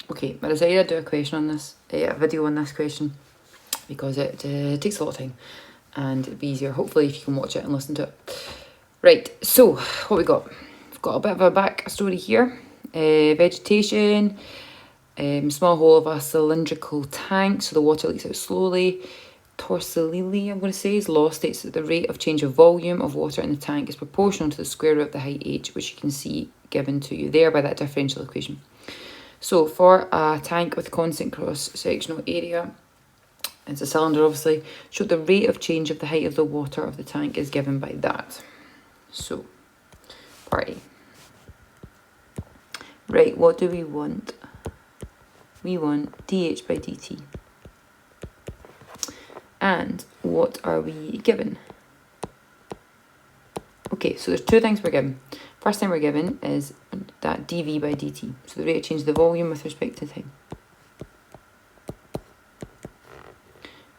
Okay, I decided I'd do a question on this, a video on this question, because it takes a lot of time and it'd be easier, hopefully, if you can watch it and listen to it. Right, so what we got? We've got a bit of a backstory here. Vegetation, small hole of a cylindrical tank, so the water leaks out slowly. Torsilili, I'm going to say, is law states that the rate of change of volume of water in the tank is proportional to the square root of the height h, which you can see given to you there by that differential equation. So for a tank with constant cross-sectional area, it's a cylinder obviously, so the rate of change of the height of the water of the tank is given by that. So, part A. Right, what do we want? We want dH by dt. And what are we given? Okay, so there's two things we're given. First thing we're given is that dV by dt, so the rate of change of the volume with respect to time,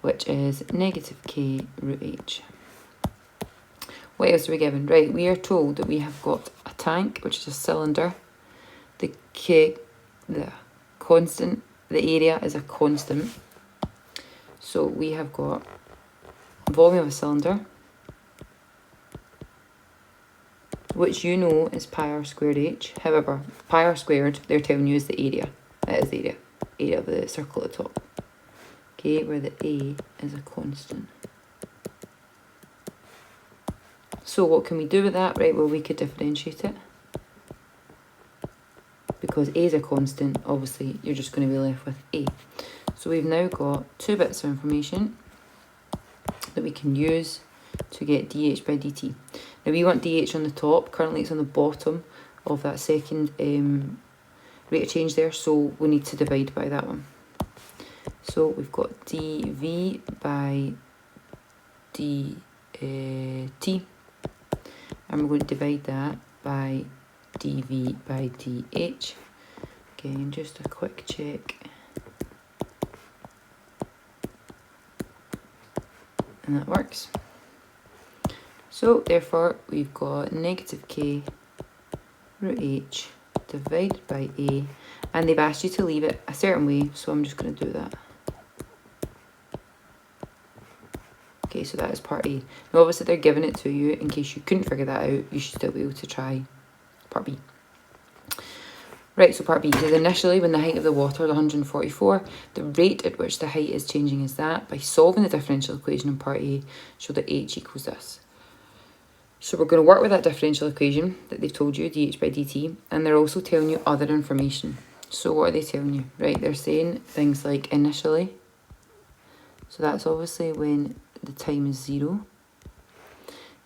which is negative k root h. What else are we given? Right, we are told that we have got a tank, which is a cylinder. The area is a constant. So we have got volume of a cylinder, which you know is pi r squared h. However, pi r squared, they're telling you, is the area. It is the area of the circle at the top. Okay, where the A is a constant. So what can we do with that? Right, well, we could differentiate it. Because A is a constant, obviously, you're just going to be left with A. So we've now got two bits of information that we can use to get dH by dt. Now we want dH on the top, currently it's on the bottom of that second rate of change there, so we need to divide by that one. So we've got dV by dt, and we're going to divide that by dV by dH. Again, just a quick check. And that works. So therefore we've got negative k root h divided by a, and they've asked you to leave it a certain way, so I'm just going to do that. Okay, so that is part A. Now obviously they're giving it to you in case you couldn't figure that out. You should still be able to try part B. Right, so part B is initially when the height of the water is 144, the rate at which the height is changing is that. By solving the differential equation in part A, show that h equals this. So we're going to work with that differential equation that they've told you, dH by dt, and they're also telling you other information. So what are they telling you? Right, they're saying things like initially, so that's obviously when the time is 0.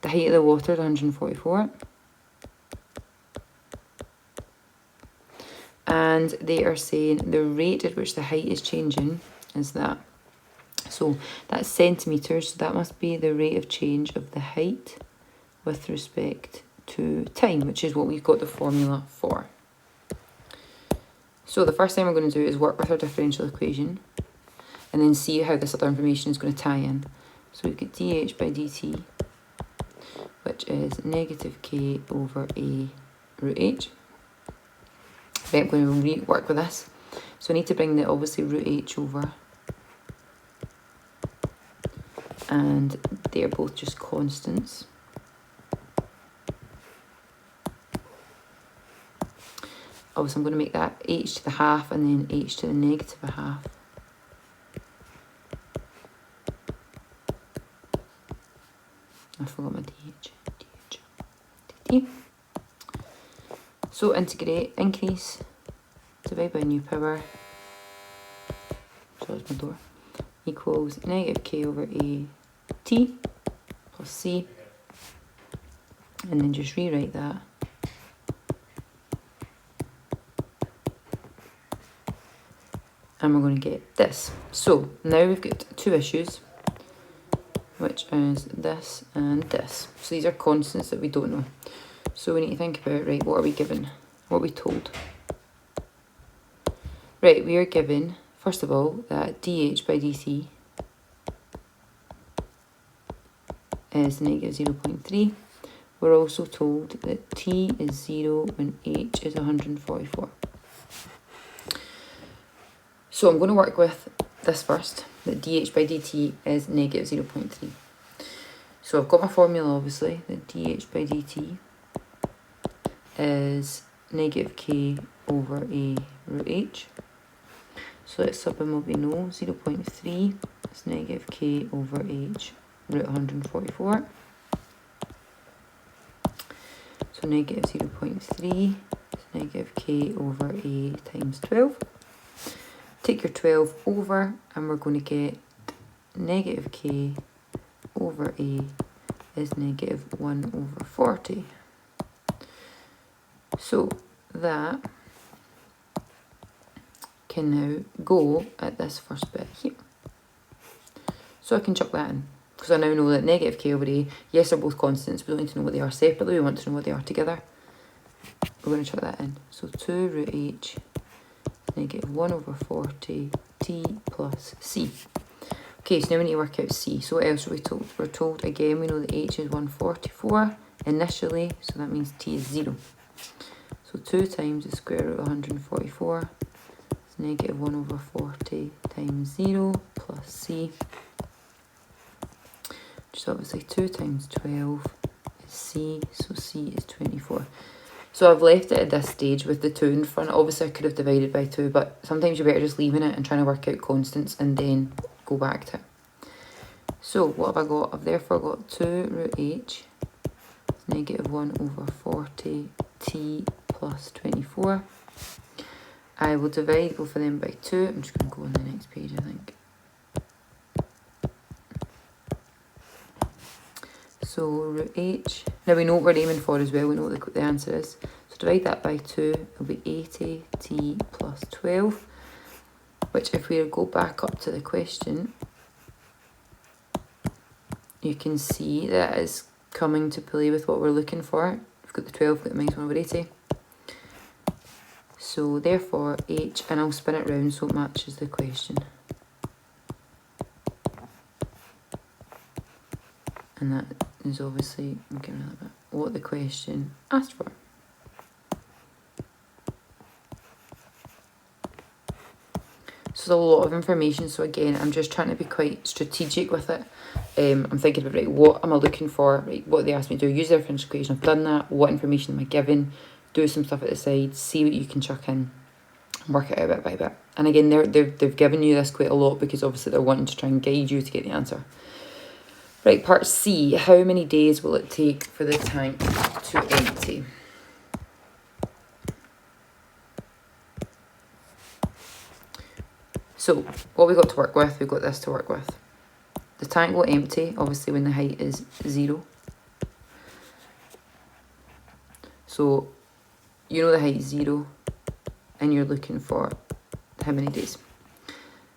The height of the water is 144. And they are saying the rate at which the height is changing is that. So that's centimetres, so that must be the rate of change of the height with respect to time, which is what we've got the formula for. So the first thing we're going to do is work with our differential equation and then see how this other information is going to tie in. So we've got dH by dt, which is negative k over a root h. Right, I'm going to work with this. So I need to bring the, obviously, root h over. And they're both just constants. Obviously, I'm going to make that h to the half and then h to the negative a half. I forgot my dh. dt. So integrate, increase, divide by new power, so that's my door, equals negative k over a t plus c, and then just rewrite that. And we're going to get this. So now we've got two issues, which is this and this. So these are constants that we don't know. So we need to think about, right, what are we given? What are we told? Right, we are given, first of all, that dH by dt is negative 0.3. We're also told that t is 0 when h is 144. So I'm going to work with this first, that dH by dt is negative 0.3. So I've got my formula, obviously, that dH by dt is negative k over a root h. So let's sub in what we know, 0.3 is negative k over h root 144. So negative 0.3 is negative k over a times 12. Take your 12 over and we're going to get negative k over a is negative 1 over 40. So that can now go at this first bit here. So I can chuck that in, because I now know that negative k over a, yes, they're both constants, we don't need to know what they are separately, we want to know what they are together. We're going to chuck that in. So 2 root h is negative 1 over 40 t plus c. Okay, so now we need to work out c. So what else are we told? We're told again, we know that h is 144 initially, so that means t is 0. So 2 times the square root of 144 is negative 1 over 40 times 0 plus c. Which is obviously 2 times 12 is c, so c is 24. So I've left it at this stage with the 2 in front. Obviously I could have divided by 2, but sometimes you're better just leaving it and trying to work out constants and then go back to it. So what have I got? I've therefore got 2 root h is negative 1 over 40 t plus 24. I will divide both of them by 2. I'm just going to go on the next page, I think. So root h, now we know what we're aiming for as well, we know what the answer is. So divide that by 2, it'll be 80 t plus 12, which if we go back up to the question, you can see that is coming to play with what we're looking for. We've got the 12, we've got the minus 1 over 80. So therefore h, and I'll spin it round so it matches the question. And that is obviously, I'm getting rid of that, what the question asked for. So a lot of information, so again, I'm just trying to be quite strategic with it. I'm thinking about, right, what am I looking for? Right, what they asked me to do, use the differential equation, I've done that, what information am I given, do some stuff at the side, see what you can chuck in, work it out bit by bit. And again, they've given you this quite a lot because obviously they're wanting to try and guide you to get the answer. Right, part C, how many days will it take for the tank to empty? So, what we've got to work with, we've got this to work with. The tank will empty, obviously, when the height is 0. So, you know the height is 0, and you're looking for how many days.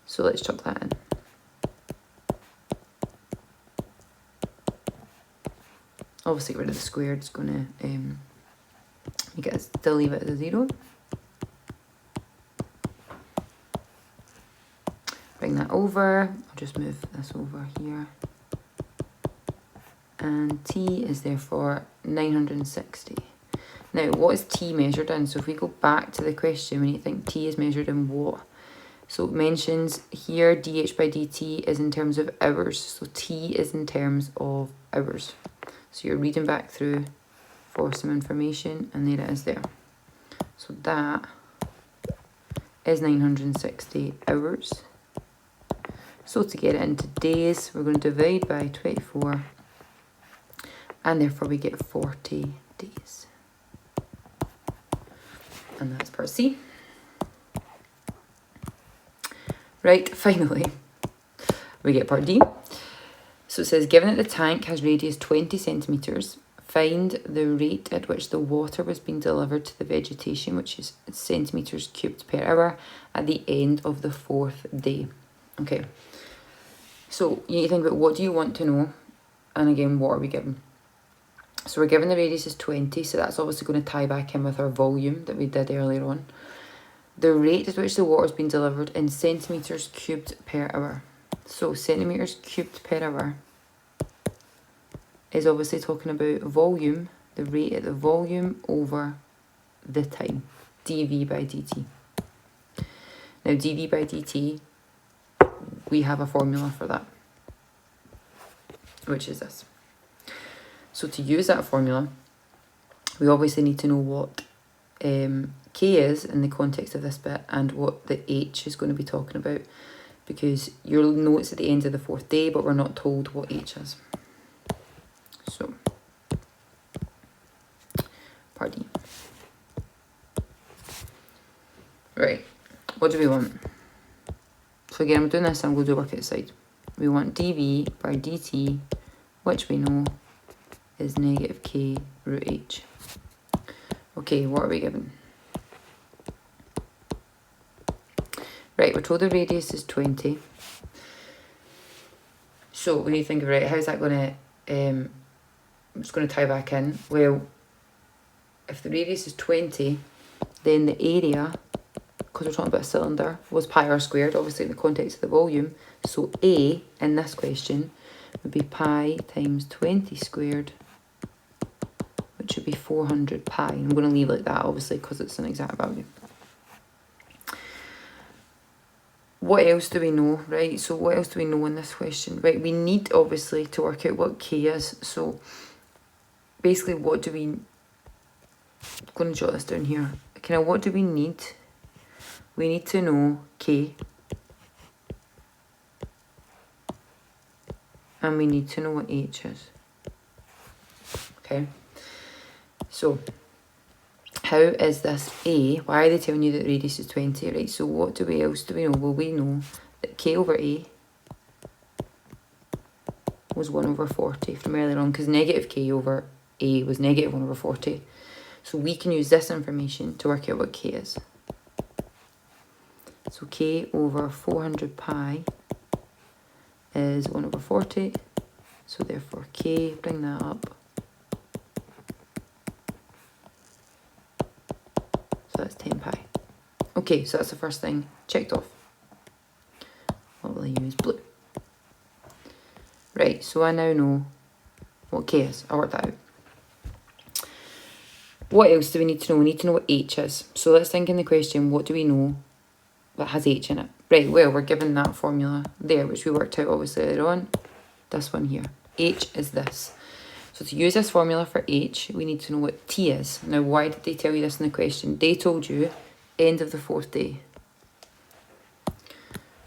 So, let's chuck that in. Obviously, get rid of the squared, it's going to make it still leave it as a 0. Bring that over, I'll just move this over here. And t is therefore 960. Now, what is t measured in? So if we go back to the question, we need to think t is measured in what? So it mentions here dH by dt is in terms of hours. So t is in terms of hours. So you're reading back through for some information, and there it is there. So that is 960 hours. So to get it into days, we're going to divide by 24, and therefore we get 40 days. And that's part C. Right, finally, we get part D. So it says, given that the tank has radius 20 centimetres, find the rate at which the water was being delivered to the vegetation, which is centimetres cubed per hour, at the end of the 4th day. Okay, so you need to think about what do you want to know, and again, what are we given? So we're given the radius is 20, so that's obviously going to tie back in with our volume that we did earlier on. The rate at which the water is being delivered in centimetres cubed per hour. So centimetres cubed per hour is obviously talking about volume, the rate at the volume over the time, dV by dt. Now dv by dt, we have a formula for that, which is this. So to use that formula, we obviously need to know what k is in the context of this bit and what the h is going to be talking about, because you'll know it's at the end of the fourth day, but we're not told what h is. So, part D. Right, what do we want? So again, I'm doing this, I'm going to do work outside. We want dv by dt, which we know is negative k root h. Okay, what are we given? Right, we're told the radius is 20. So when you think about it, how's that going to, I'm just going to tie back in. Well, if the radius is 20, then the area, because we're talking about a cylinder, was pi r squared, obviously in the context of the volume. So A in this question would be pi times 20 squared, which would be 400 pi. I'm going to leave it like that, obviously, because it's an exact value. What else do we know, right? So what else do we know in this question? Right, we need, obviously, to work out what k is. So basically, what do we... I'm going to jot this down here. Kind of what do we need? We need to know k. And we need to know what h is. Okay. So, how is this A? Why are they telling you that the radius is 20? Right, so what else do we know? Well, we know that k over A was 1 over 40 from earlier on, because negative k over A was negative 1 over 40. So we can use this information to work out what k is. So k over 400 pi is 1 over 40. So therefore k, bring that up. So that's 10 pi. Okay, so that's the first thing checked off. What will I use? Blue. Right, so I now know what k is. I worked that out. What else do we need to know? We need to know what h is. So let's think in the question, what do we know that has h in it? Right, well, we're given that formula there, which we worked out obviously earlier on. This one here. H is this. So to use this formula for h, we need to know what t is. Now, why did they tell you this in the question? They told you end of the fourth day.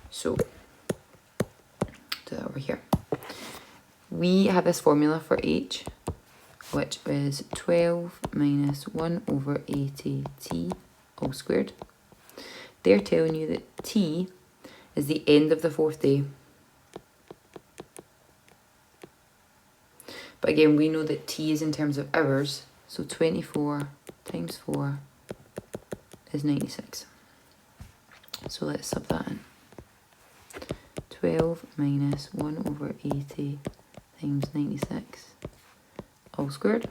So, do that over here. We have this formula for h, which is 12 minus 1 over 80 t all squared. They're telling you that t is the end of the fourth day. But again, we know that t is in terms of hours, so 24 times 4 is 96. So let's sub that in. 12 minus 1 over 80 times 96 all squared,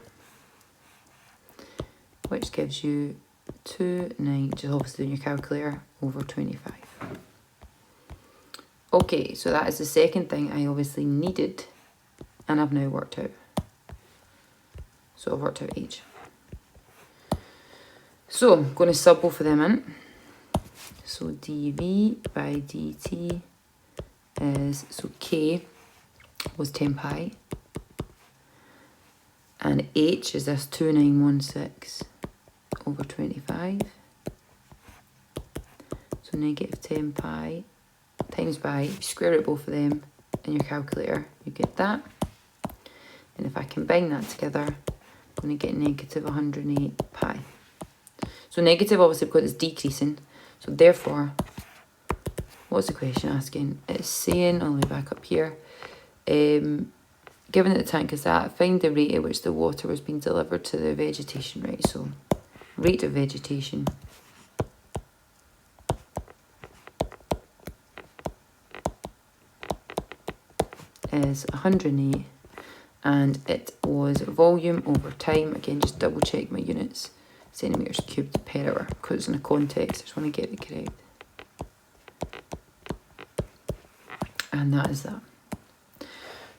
which gives you 29, just obviously in your calculator, over 25. Okay, so that is the second thing I obviously needed, and I've now worked out. So I've worked out h. So I'm going to sub both of them in. So dv by dt is, so k was 10 pi, and h is this 2916 over 25. So negative 10 pi times by, square root both of them in your calculator, you get that. And if I combine that together, I'm going to get negative 108 pi. So negative obviously because it's decreasing. So therefore, what's the question asking? It's saying, all the way back up here, given that the tank is that, find the rate at which the water was being delivered to the vegetation, right? So rate of vegetation is 108, and it was volume over time. Again, just double check my units, centimetres cubed per hour, because it's in a context, I just want to get it correct. And that is that.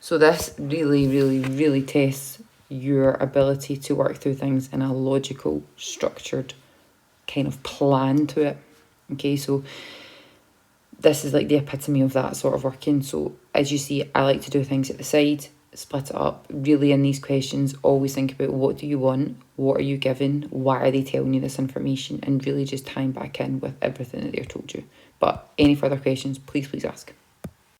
So this really tests your ability to work through things in a logical, structured kind of plan to it. Okay, so this is like the epitome of that sort of working. So as you see, I like to do things at the side, split it up. Really, in these questions, always think about what do you want, what are you given, why are they telling you this information, and really just tying back in with everything that they're told you. But any further questions, please ask.